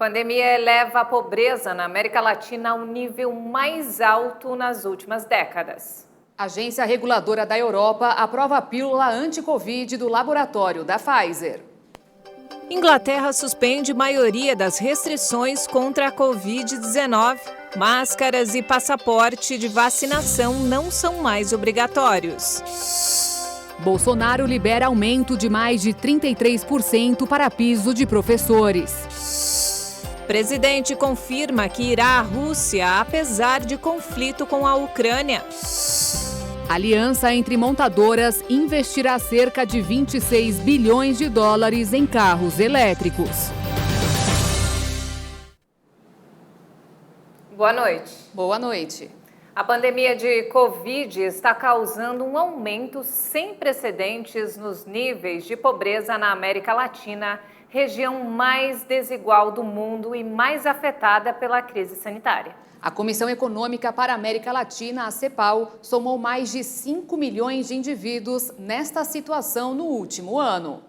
Pandemia eleva a pobreza na América Latina ao nível mais alto nas últimas décadas. A Agência Reguladora da Europa aprova a pílula anti-Covid do laboratório da Pfizer. Inglaterra suspende maioria das restrições contra a Covid-19. Máscaras e passaporte de vacinação não são mais obrigatórios. Bolsonaro libera aumento de mais de 33% para piso de professores. Presidente confirma que irá à Rússia, apesar de conflito com a Ucrânia. Aliança entre montadoras investirá cerca de 26 bilhões de dólares em carros elétricos. Boa noite. Boa noite. A pandemia de Covid está causando um aumento sem precedentes nos níveis de pobreza na América Latina, região mais desigual do mundo e mais afetada pela crise sanitária. A Comissão Econômica para a América Latina, a CEPAL, somou mais de 5 milhões de indivíduos nesta situação no último ano.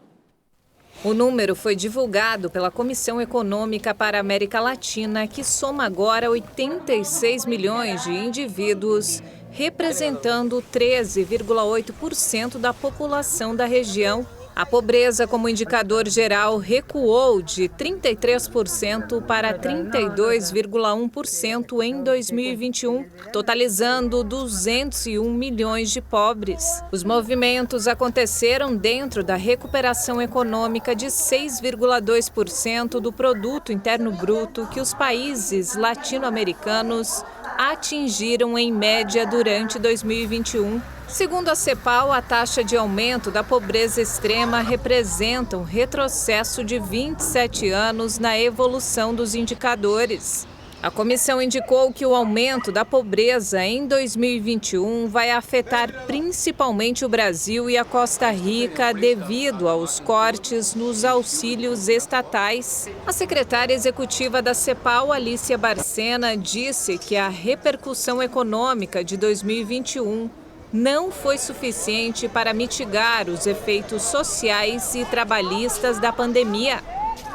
O número foi divulgado pela Comissão Econômica para a América Latina, que soma agora 86 milhões de indivíduos, representando 13,8% da população da região. A pobreza, como indicador geral, recuou de 33% para 32,1% em 2021, totalizando 201 milhões de pobres. Os movimentos aconteceram dentro da recuperação econômica de 6,2% do Produto Interno Bruto que os países latino-americanos atingiram em média durante 2021. Segundo a CEPAL, a taxa de aumento da pobreza extrema representa um retrocesso de 27 anos na evolução dos indicadores. A comissão indicou que o aumento da pobreza em 2021 vai afetar principalmente o Brasil e a Costa Rica devido aos cortes nos auxílios estatais. A secretária executiva da CEPAL, Alicia Barcena, disse que a repercussão econômica de 2021 não foi suficiente para mitigar os efeitos sociais e trabalhistas da pandemia,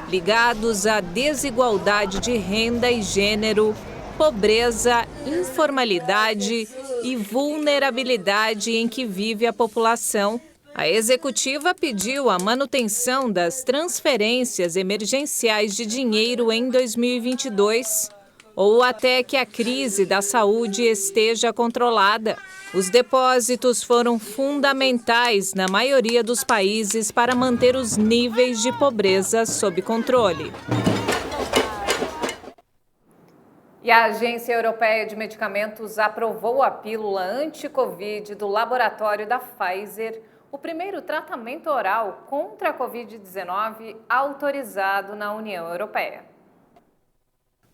ligados à desigualdade de renda e gênero, pobreza, informalidade e vulnerabilidade em que vive a população. A executiva pediu a manutenção das transferências emergenciais de dinheiro em 2022, ou até que a crise da saúde esteja controlada. Os depósitos foram fundamentais na maioria dos países para manter os níveis de pobreza sob controle. E a Agência Europeia de Medicamentos aprovou a pílula anti-Covid do laboratório da Pfizer, o primeiro tratamento oral contra a Covid-19 autorizado na União Europeia.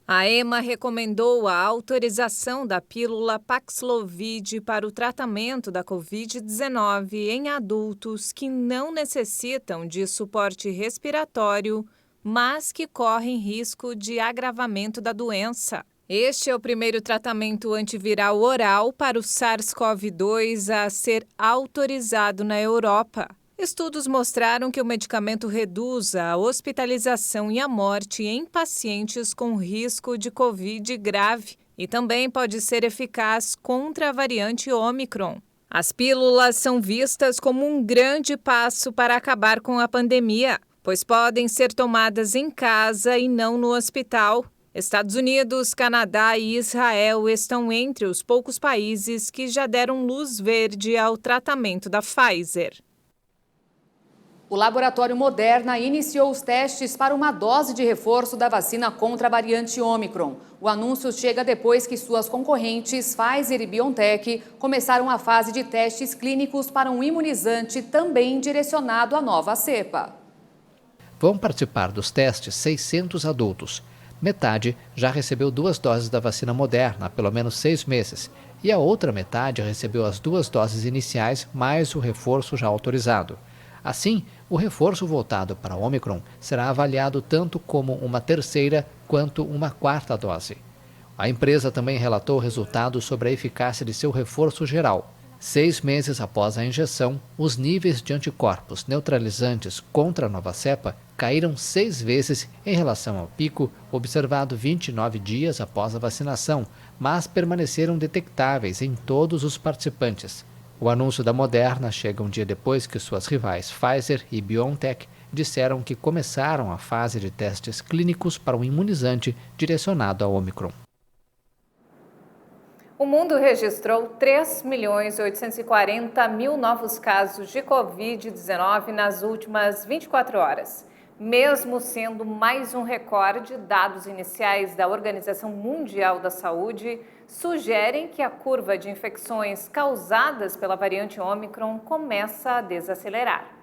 A EMA recomendou a autorização da pílula Paxlovid para o tratamento da Covid-19 em adultos que não necessitam de suporte respiratório, mas que correm risco de agravamento da doença. Este é o primeiro tratamento antiviral oral para o SARS-CoV-2 a ser autorizado na Europa. Estudos mostraram que o medicamento reduz a hospitalização e a morte em pacientes com risco de Covid grave e também pode ser eficaz contra a variante Ômicron. As pílulas são vistas como um grande passo para acabar com a pandemia, pois podem ser tomadas em casa e não no hospital. Estados Unidos, Canadá e Israel estão entre os poucos países que já deram luz verde ao tratamento da Pfizer. O laboratório Moderna iniciou os testes para uma dose de reforço da vacina contra a variante Ômicron. O anúncio chega depois que suas concorrentes, Pfizer e BioNTech, começaram a fase de testes clínicos para um imunizante também direcionado à nova cepa. Vão participar dos testes 600 adultos. Metade já recebeu 2 doses da vacina Moderna há pelo menos 6 meses. E a outra metade recebeu as 2 doses iniciais mais o reforço já autorizado. Assim, o reforço voltado para o Ômicron será avaliado tanto como uma terceira quanto uma quarta dose. A empresa também relatou resultados sobre a eficácia de seu reforço geral. 6 meses após a injeção, os níveis de anticorpos neutralizantes contra a nova cepa caíram 6 vezes em relação ao pico observado 29 dias após a vacinação, mas permaneceram detectáveis em todos os participantes. O anúncio da Moderna chega um dia depois que suas rivais Pfizer e BioNTech disseram que começaram a fase de testes clínicos para um imunizante direcionado ao Ômicron. O mundo registrou 3.840.000 novos casos de Covid-19 nas últimas 24 horas. Mesmo sendo mais um recorde, dados iniciais da Organização Mundial da Saúde sugerem que a curva de infecções causadas pela variante Ômicron começa a desacelerar.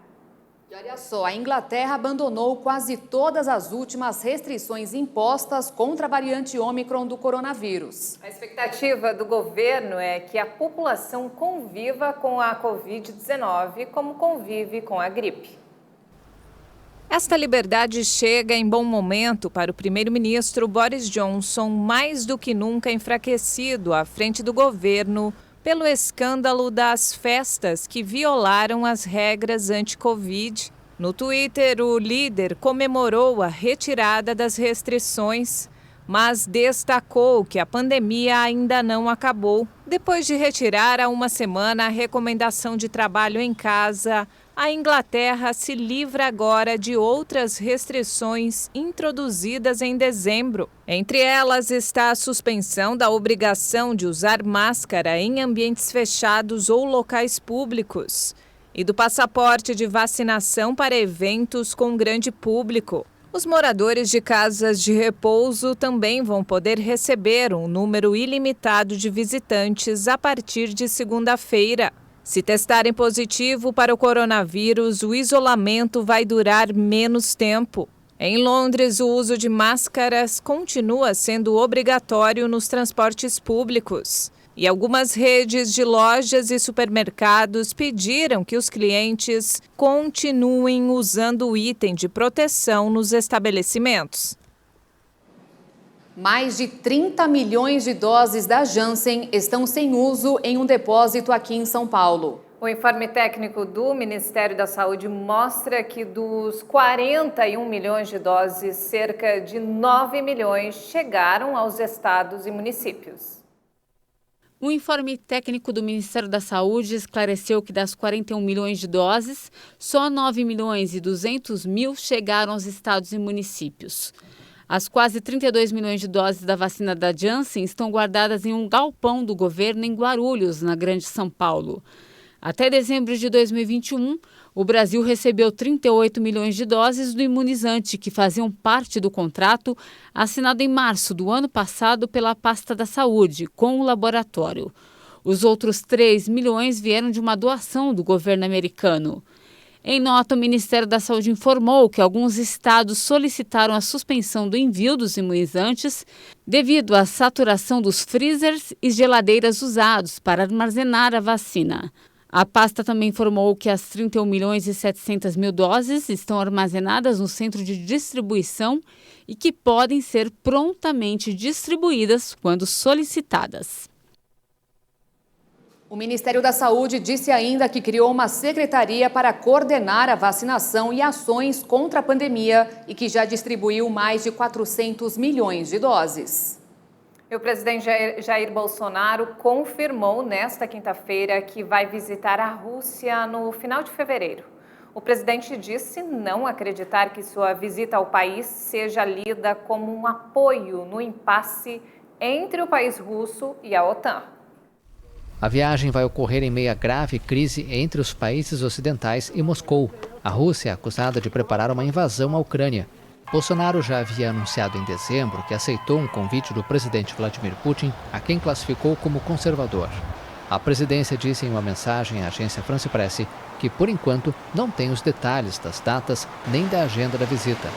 E olha só, a Inglaterra abandonou quase todas as últimas restrições impostas contra a variante Ômicron do coronavírus. A expectativa do governo é que a população conviva com a Covid-19 como convive com a gripe. Esta liberdade chega em bom momento para o primeiro-ministro Boris Johnson, mais do que nunca enfraquecido à frente do governo pelo escândalo das festas que violaram as regras anti-Covid. No Twitter, o líder comemorou a retirada das restrições, mas destacou que a pandemia ainda não acabou. Depois de retirar há uma semana a recomendação de trabalho em casa, a Inglaterra se livra agora de outras restrições introduzidas em dezembro. Entre elas está a suspensão da obrigação de usar máscara em ambientes fechados ou locais públicos e do passaporte de vacinação para eventos com grande público. Os moradores de casas de repouso também vão poder receber um número ilimitado de visitantes a partir de segunda-feira. Se testarem positivo para o coronavírus, o isolamento vai durar menos tempo. Em Londres, o uso de máscaras continua sendo obrigatório nos transportes públicos. E algumas redes de lojas e supermercados pediram que os clientes continuem usando o item de proteção nos estabelecimentos. Mais de 30 milhões de doses da Janssen estão sem uso em um depósito aqui em São Paulo. O informe técnico do Ministério da Saúde mostra que dos 41 milhões de doses, cerca de 9 milhões chegaram aos estados e municípios. O informe técnico do Ministério da Saúde esclareceu que das 41 milhões de doses, só 9 milhões e 200 mil chegaram aos estados e municípios. As quase 32 milhões de doses da vacina da Janssen estão guardadas em um galpão do governo em Guarulhos, na Grande São Paulo. Até dezembro de 2021, o Brasil recebeu 38 milhões de doses do imunizante, que faziam parte do contrato assinado em março do ano passado pela Pasta da Saúde, com o laboratório. Os outros 3 milhões vieram de uma doação do governo americano. Em nota, o Ministério da Saúde informou que alguns estados solicitaram a suspensão do envio dos imunizantes devido à saturação dos freezers e geladeiras usados para armazenar a vacina. A pasta também informou que as 31 milhões e 700 mil doses estão armazenadas no centro de distribuição e que podem ser prontamente distribuídas quando solicitadas. O Ministério da Saúde disse ainda que criou uma secretaria para coordenar a vacinação e ações contra a pandemia e que já distribuiu mais de 400 milhões de doses. E o presidente Jair Bolsonaro confirmou nesta quinta-feira que vai visitar a Rússia no final de fevereiro. O presidente disse não acreditar que sua visita ao país seja lida como um apoio no impasse entre o país russo e a OTAN. A viagem vai ocorrer em meio à grave crise entre os países ocidentais e Moscou. A Rússia é acusada de preparar uma invasão à Ucrânia. Bolsonaro já havia anunciado em dezembro que aceitou um convite do presidente Vladimir Putin, a quem classificou como conservador. A presidência disse em uma mensagem à agência France Presse que, por enquanto, não tem os detalhes das datas nem da agenda da visita.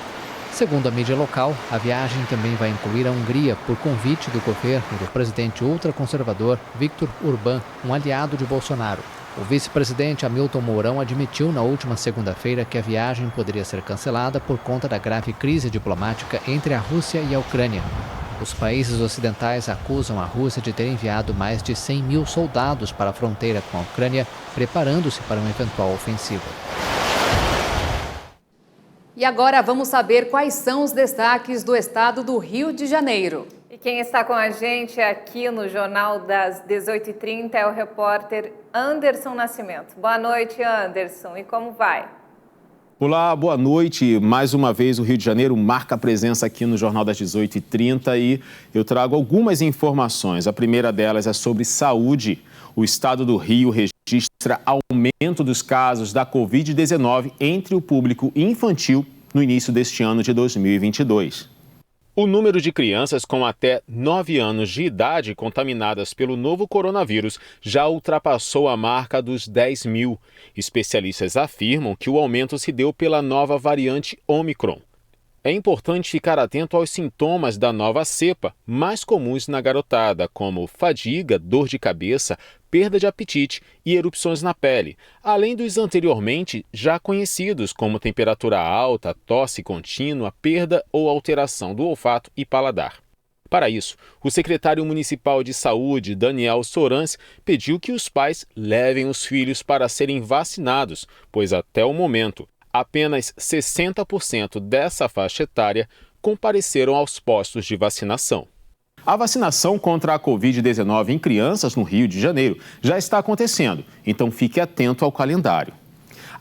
Segundo a mídia local, a viagem também vai incluir a Hungria por convite do governo do presidente ultraconservador Viktor Orbán, um aliado de Bolsonaro. O vice-presidente Hamilton Mourão admitiu na última segunda-feira que a viagem poderia ser cancelada por conta da grave crise diplomática entre a Rússia e a Ucrânia. Os países ocidentais acusam a Rússia de ter enviado mais de 100 mil soldados para a fronteira com a Ucrânia, preparando-se para uma eventual ofensiva. E agora vamos saber quais são os destaques do estado do Rio de Janeiro. E quem está com a gente aqui no Jornal das 18h30 é o repórter Anderson Nascimento. Boa noite, Anderson. E como vai? Olá, boa noite. Mais uma vez o Rio de Janeiro marca a presença aqui no Jornal das 18h30 e eu trago algumas informações. A primeira delas é sobre saúde. O estado do Rio registra aumento dos casos da Covid-19 entre o público infantil no início deste ano de 2022. O número de crianças com até 9 anos de idade contaminadas pelo novo coronavírus já ultrapassou a marca dos 10 mil. Especialistas afirmam que o aumento se deu pela nova variante Ômicron. É importante ficar atento aos sintomas da nova cepa, mais comuns na garotada, como fadiga, dor de cabeça, perda de apetite e erupções na pele, além dos anteriormente já conhecidos, como temperatura alta, tosse contínua, perda ou alteração do olfato e paladar. Para isso, o secretário municipal de saúde, Daniel Sorans, pediu que os pais levem os filhos para serem vacinados, pois até o momento, apenas 60% dessa faixa etária compareceram aos postos de vacinação. A vacinação contra a Covid-19 em crianças no Rio de Janeiro já está acontecendo, então fique atento ao calendário.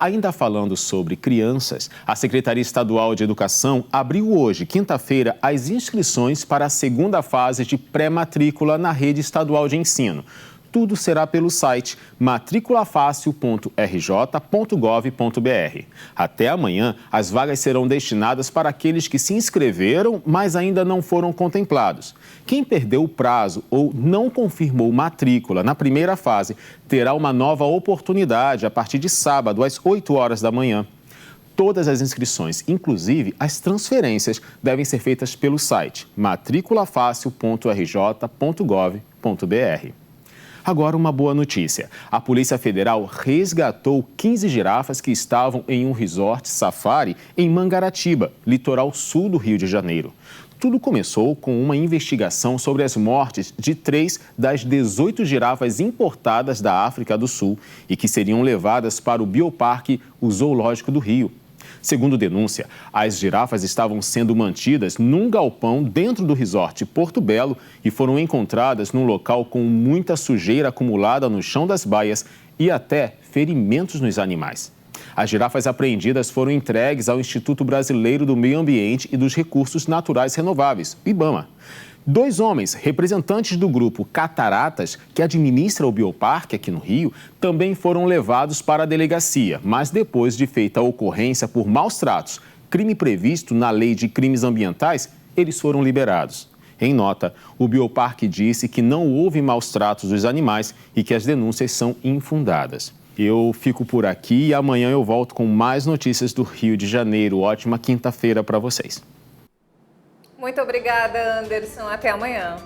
Ainda falando sobre crianças, a Secretaria Estadual de Educação abriu hoje, quinta-feira, as inscrições para a segunda fase de pré-matrícula na rede estadual de ensino. Tudo será pelo site matriculafacil.rj.gov.br. Até amanhã, as vagas serão destinadas para aqueles que se inscreveram, mas ainda não foram contemplados. Quem perdeu o prazo ou não confirmou matrícula na primeira fase terá uma nova oportunidade a partir de sábado, às 8 horas da manhã. Todas as inscrições, inclusive as transferências, devem ser feitas pelo site matriculafacil.rj.gov.br. Agora uma boa notícia. A Polícia Federal resgatou 15 girafas que estavam em um resort safari em Mangaratiba, litoral sul do Rio de Janeiro. Tudo começou com uma investigação sobre as mortes de 3 das 18 girafas importadas da África do Sul e que seriam levadas para o Bioparque Zoológico do Rio. Segundo denúncia, as girafas estavam sendo mantidas num galpão dentro do resort Porto Belo e foram encontradas num local com muita sujeira acumulada no chão das baias e até ferimentos nos animais. As girafas apreendidas foram entregues ao Instituto Brasileiro do Meio Ambiente e dos Recursos Naturais Renováveis, IBAMA. 2 homens, representantes do grupo Cataratas, que administra o Bioparque aqui no Rio, também foram levados para a delegacia, mas depois de feita a ocorrência por maus tratos, crime previsto na Lei de Crimes Ambientais, eles foram liberados. Em nota, o Bioparque disse que não houve maus tratos dos animais e que as denúncias são infundadas. Eu fico por aqui e amanhã eu volto com mais notícias do Rio de Janeiro. Ótima quinta-feira para vocês. Muito obrigada, Anderson. Até amanhã.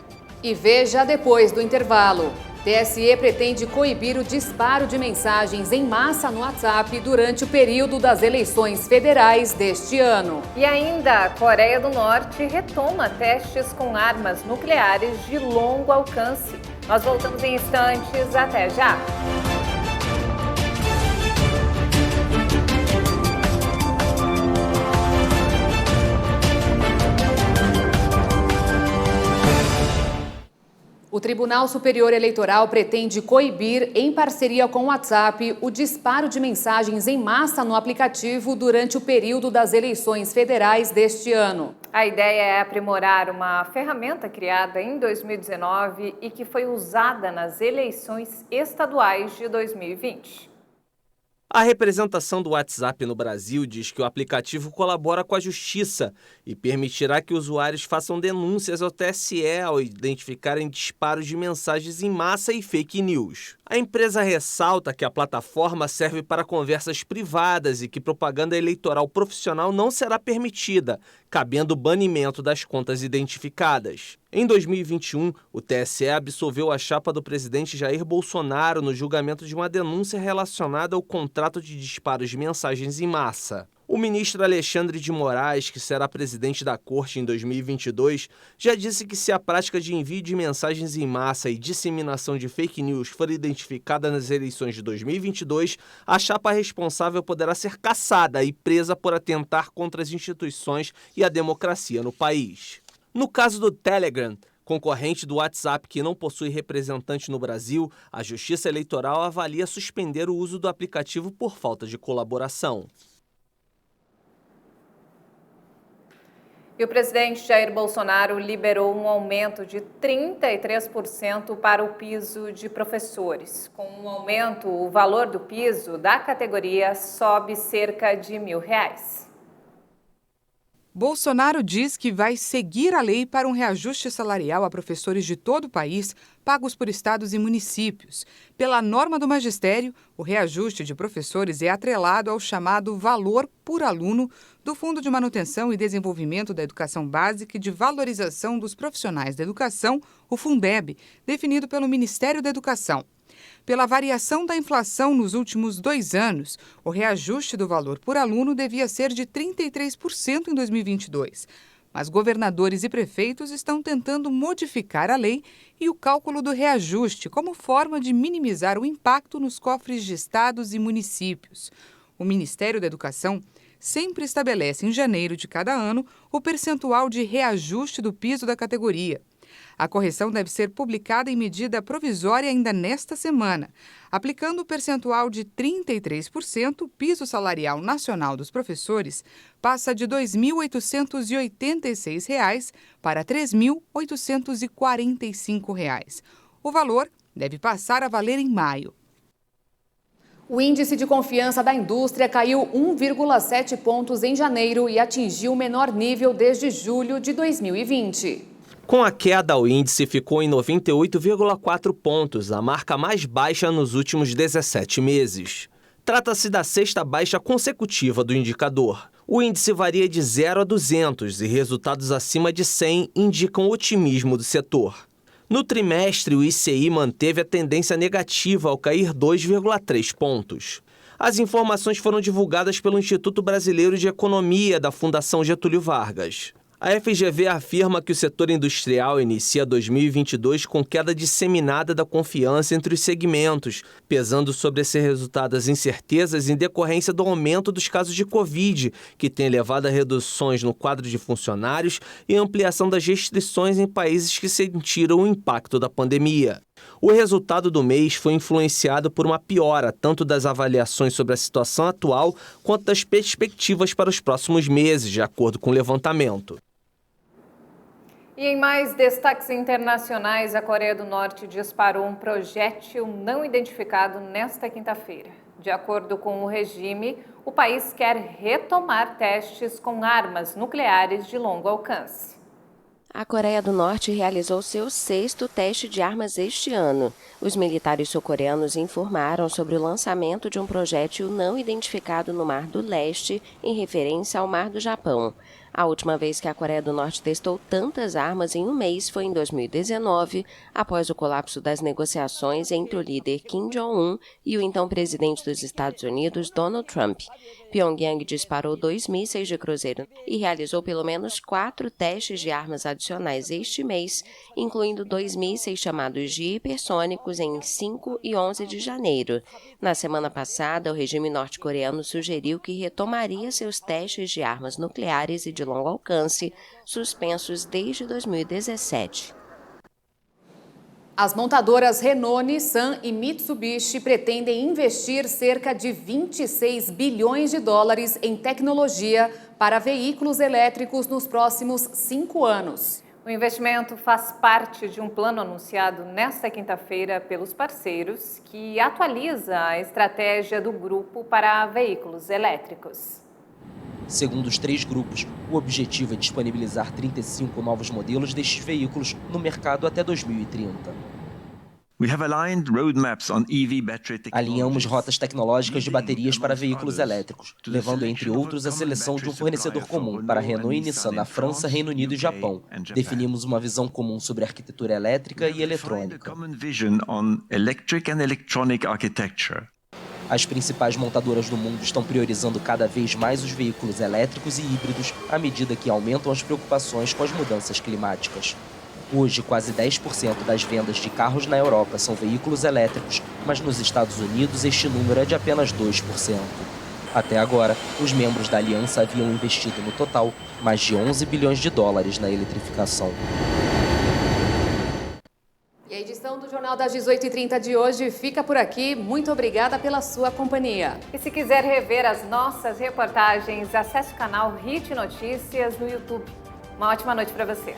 E veja depois do intervalo. TSE pretende coibir o disparo de mensagens em massa no WhatsApp durante o período das eleições federais deste ano. E ainda, a Coreia do Norte retoma testes com armas nucleares de longo alcance. Nós voltamos em instantes. Até já! O Tribunal Superior Eleitoral pretende coibir, em parceria com o WhatsApp, o disparo de mensagens em massa no aplicativo durante o período das eleições federais deste ano. A ideia é aprimorar uma ferramenta criada em 2019 e que foi usada nas eleições estaduais de 2020. A representação do WhatsApp no Brasil diz que o aplicativo colabora com a justiça e permitirá que usuários façam denúncias ao TSE ao identificarem disparos de mensagens em massa e fake news. A empresa ressalta que a plataforma serve para conversas privadas e que propaganda eleitoral profissional não será permitida, cabendo o banimento das contas identificadas. Em 2021, o TSE absolveu a chapa do presidente Jair Bolsonaro no julgamento de uma denúncia relacionada ao contrato de disparos de mensagens em massa. O ministro Alexandre de Moraes, que será presidente da Corte em 2022, já disse que se a prática de envio de mensagens em massa e disseminação de fake news for identificada nas eleições de 2022, a chapa responsável poderá ser cassada e presa por atentar contra as instituições e a democracia no país. No caso do Telegram, concorrente do WhatsApp que não possui representante no Brasil, a Justiça Eleitoral avalia suspender o uso do aplicativo por falta de colaboração. E o presidente Jair Bolsonaro liberou um aumento de 33% para o piso de professores. Com o aumento, o valor do piso da categoria sobe cerca de R$1.000. Bolsonaro diz que vai seguir a lei para um reajuste salarial a professores de todo o país, pagos por estados e municípios. Pela norma do magistério, o reajuste de professores é atrelado ao chamado valor por aluno do Fundo de Manutenção e Desenvolvimento da Educação Básica e de Valorização dos Profissionais da Educação, o Fundeb, definido pelo Ministério da Educação. Pela variação da inflação nos últimos 2 anos, o reajuste do valor por aluno devia ser de 33% em 2022. Mas governadores e prefeitos estão tentando modificar a lei e o cálculo do reajuste como forma de minimizar o impacto nos cofres de estados e municípios. O Ministério da Educação sempre estabelece em janeiro de cada ano o percentual de reajuste do piso da categoria. A correção deve ser publicada em medida provisória ainda nesta semana. Aplicando o percentual de 33%, o piso salarial nacional dos professores passa de R$ 2.886 para R$ 3.845. O valor deve passar a valer em maio. O índice de confiança da indústria caiu 1,7 pontos em janeiro e atingiu o menor nível desde julho de 2020. Com a queda, o índice ficou em 98,4 pontos, a marca mais baixa nos últimos 17 meses. Trata-se da 6ª baixa consecutiva do indicador. O índice varia de 0 a 200 e resultados acima de 100 indicam otimismo do setor. No trimestre, o ICI manteve a tendência negativa ao cair 2,3 pontos. As informações foram divulgadas pelo Instituto Brasileiro de Economia da Fundação Getúlio Vargas. A FGV afirma que o setor industrial inicia 2022 com queda disseminada da confiança entre os segmentos, pesando sobre esse resultado as incertezas em decorrência do aumento dos casos de Covid, que tem levado a reduções no quadro de funcionários e ampliação das restrições em países que sentiram o impacto da pandemia. O resultado do mês foi influenciado por uma piora tanto das avaliações sobre a situação atual quanto das perspectivas para os próximos meses, de acordo com o levantamento. E em mais destaques internacionais, a Coreia do Norte disparou um projétil não identificado nesta quinta-feira. De acordo com o regime, o país quer retomar testes com armas nucleares de longo alcance. A Coreia do Norte realizou seu 6º teste de armas este ano. Os militares sul-coreanos informaram sobre o lançamento de um projétil não identificado no Mar do Leste, em referência ao Mar do Japão. A última vez que a Coreia do Norte testou tantas armas em um mês foi em 2019, após o colapso das negociações entre o líder Kim Jong-un e o então presidente dos Estados Unidos, Donald Trump. Pyongyang disparou 2 mísseis de cruzeiro e realizou pelo menos 4 testes de armas adicionais este mês, incluindo 2 mísseis chamados de hipersônicos em 5 e 11 de janeiro. Na semana passada, o regime norte-coreano sugeriu que retomaria seus testes de armas nucleares e de longo alcance, suspensos desde 2017. As montadoras Renault, Nissan e Mitsubishi pretendem investir cerca de 26 bilhões de dólares em tecnologia para veículos elétricos nos próximos 5 anos. O investimento faz parte de um plano anunciado nesta quinta-feira pelos parceiros, que atualiza a estratégia do grupo para veículos elétricos. Segundo os 3 grupos, o objetivo é disponibilizar 35 novos modelos destes veículos no mercado até 2030. Alinhamos rotas tecnológicas de baterias para veículos elétricos, levando, entre outros, a seleção de um fornecedor comum para Renault e Nissan na França, Reino Unido e Japão. Definimos uma visão comum sobre arquitetura elétrica e eletrônica. As principais montadoras do mundo estão priorizando cada vez mais os veículos elétricos e híbridos à medida que aumentam as preocupações com as mudanças climáticas. Hoje, quase 10% das vendas de carros na Europa são veículos elétricos, mas nos Estados Unidos este número é de apenas 2%. Até agora, os membros da aliança haviam investido no total mais de 11 bilhões de dólares na eletrificação. E a edição do Jornal das 18h30 de hoje fica por aqui. Muito obrigada pela sua companhia. E se quiser rever as nossas reportagens, acesse o canal HIT Notícias no YouTube. Uma ótima noite para você.